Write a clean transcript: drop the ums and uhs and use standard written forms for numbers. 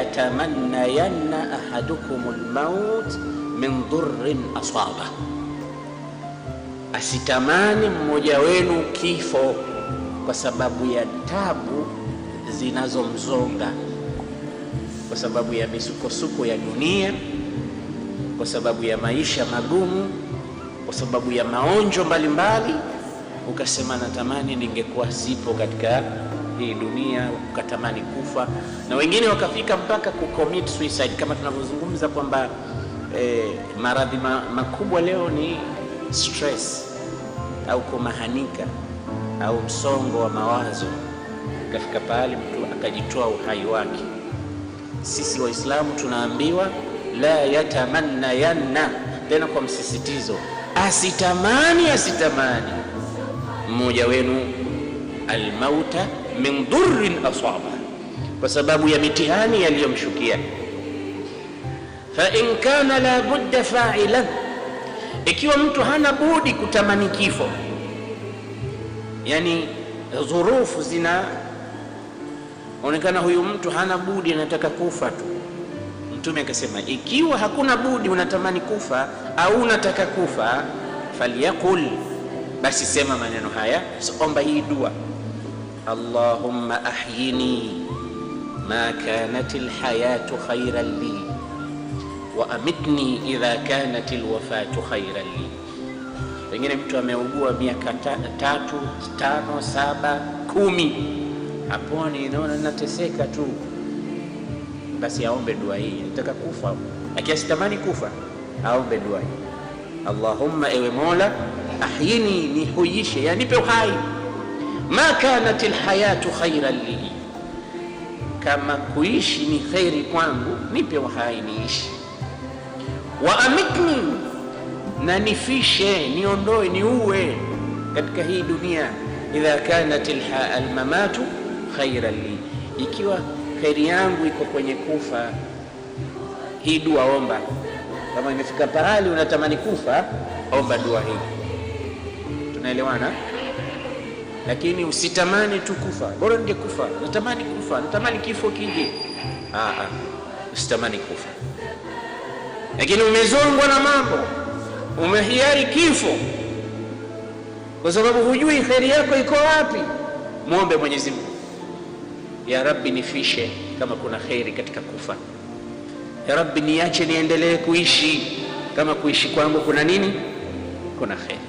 yatamannayanna ahadukumul maut min dhurrin asaba, asitamani mmoja wenu kifo kwa sababu ya tabu zinazomzonga, kwa sababu ya misukosuko ya dunia, kwa sababu ya maisha magumu, kwa sababu ya maonjo mbalimbali, ukasema natamani ningekuwa sipo katika hii dunia, ukatamani kufa. Na wengine wakafika mpaka kucommit suicide, kama tunavyozungumza kwamba maradhi makubwa leo ni stress au kumahanika au msongo wa mawazo, kafika pale mtu akajitoa uhai wake. Sisi Waislamu tunaambiwa la yatamannayanna, tena kwa msisitizo, asitamani mmoja wenu almauta min dhurrin asaba, kwa sababu ya mitihani yaliyomshukia. Fa in kana la budda fa'ilan, ikiwa mtu hana budi kutamani kifo, yani dhurufu zinaonekana huyu mtu hana budi, anataka kufa tu. Mtume akasema ikiwa hakuna budi, unatamani kufa au unataka kufa, falyakul, basi sema maneno haya, omba hii dua: Allahumma ahyini ma kanatil hayatu khayran li wa amitni idha kanatil wafatu khayran li. Pengine mtu ameugua miaka 3, 5, 7, 10, haponi, naona nateseka tu, basi aombe dua hii. Nataka kufa, akiasitamani kufa, aombe dua hii: Allahumma, ewe Mola, ahyini, nihuishe, yani nipe uhai, ma kanatil hayatu khayran li, kama kuishi ni khairi kwangu, nipe uhai niishi. Wa amitni, na nifishe, niondoe, niue katika hii dunia, idha kanatil mamatu khayran li, ikiwa khairi yangu iko kwenye kufa. Hii dua omba. Kama imefika pahali unatamani kufa, omba dua hii. Tunaelewana? Lakini usitamani tu kufa, bora ningekufa, natamani kufa, natamani kifo kije. Usitamani kufa. Lakini umezongwa na mambo, umehiari kifo kwa sababu hujui khairi yako iko wapi, muombe Mwenyezi Mungu: ya Rabbi, nifishe kama kuna khairi katika kufa. Ya Rabbi, niache niendelee kuishi kama kuishi kwangu kuna nini, kuna khairi.